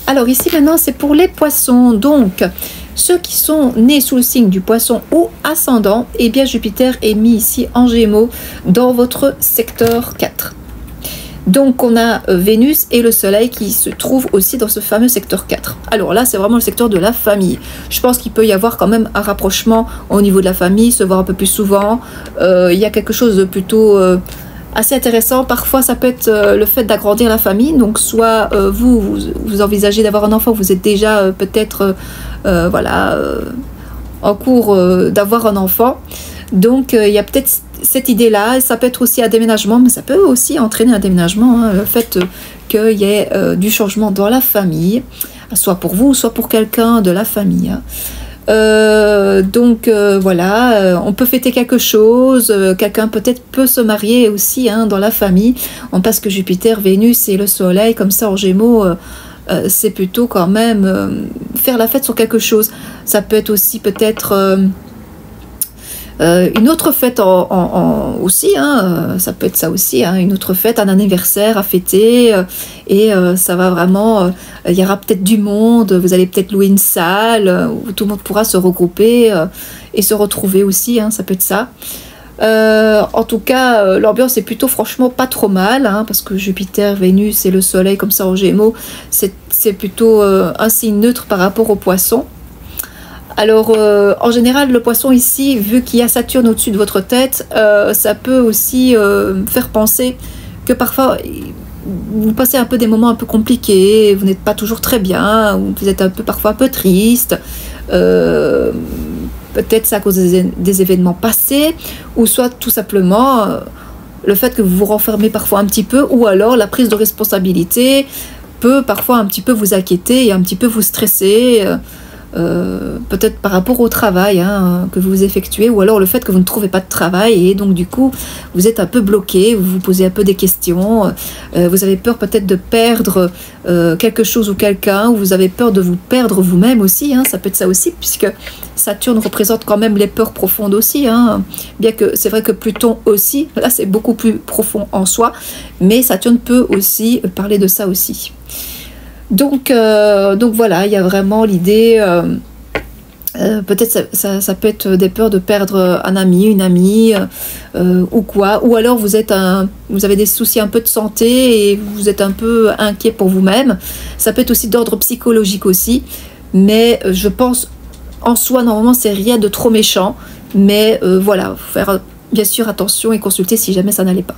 Alors ici maintenant c'est pour les poissons, donc ceux qui sont nés sous le signe du poisson ou ascendant, et bien Jupiter est mis ici en Gémeaux dans votre secteur 4. Donc on a Vénus et le Soleil qui se trouvent aussi dans ce fameux secteur 4. Alors là c'est vraiment le secteur de la famille. Je pense qu'il peut y avoir quand même un rapprochement au niveau de la famille, se voir un peu plus souvent. Il y a quelque chose de plutôt assez intéressant. Parfois ça peut être le fait d'agrandir la famille. Donc soit vous envisagez d'avoir un enfant, vous êtes déjà peut-être voilà, en cours d'avoir un enfant. Donc il y a peut-être cette idée-là, ça peut être aussi un déménagement, mais ça peut aussi entraîner un déménagement, hein, le fait qu'il y ait du changement dans la famille, soit pour vous, soit pour quelqu'un de la famille. Hein. Donc voilà, on peut fêter quelque chose, quelqu'un peut-être peut se marier aussi hein, dans la famille, on passe que Jupiter, Vénus et le Soleil, comme ça en Gémeaux, c'est plutôt quand même faire la fête sur quelque chose. Ça peut être aussi peut-être... une autre fête aussi, hein, ça peut être ça aussi, hein, une autre fête, un anniversaire à fêter, et ça va vraiment, il y aura peut-être du monde, vous allez peut-être louer une salle où tout le monde pourra se regrouper et se retrouver aussi, hein, ça peut être ça. En tout cas, l'ambiance est plutôt franchement pas trop mal, hein, parce que Jupiter, Vénus et le Soleil comme ça en Gémeaux, c'est plutôt un signe neutre par rapport aux poissons. Alors, en général, le poisson ici, vu qu'il y a Saturne au-dessus de votre tête, ça peut aussi faire penser que parfois, vous passez un peu des moments un peu compliqués, vous n'êtes pas toujours très bien, vous êtes parfois un peu triste. Peut-être c'est à cause des événements passés, ou soit tout simplement le fait que vous vous renfermez parfois un petit peu, ou alors la prise de responsabilité peut parfois un petit peu vous inquiéter et un petit peu vous stresser. Peut-être par rapport au travail hein, que vous effectuez, ou alors le fait que vous ne trouvez pas de travail et donc du coup vous êtes un peu bloqué, vous vous posez un peu des questions, vous avez peur peut-être de perdre quelque chose ou quelqu'un, ou vous avez peur de vous perdre vous-même aussi, hein, ça peut être ça aussi, puisque Saturne représente quand même les peurs profondes aussi, hein, bien que c'est vrai que Pluton aussi, là c'est beaucoup plus profond en soi, mais Saturne peut aussi parler de ça aussi. Donc voilà, il y a vraiment l'idée, peut-être ça peut être des peurs de perdre un ami, une amie, ou quoi, ou alors vous avez des soucis un peu de santé et vous êtes un peu inquiet pour vous-même. Ça peut être aussi d'ordre psychologique aussi, mais je pense en soi normalement c'est rien de trop méchant, mais voilà, faut faire bien sûr attention et consulter si jamais ça n'allait pas.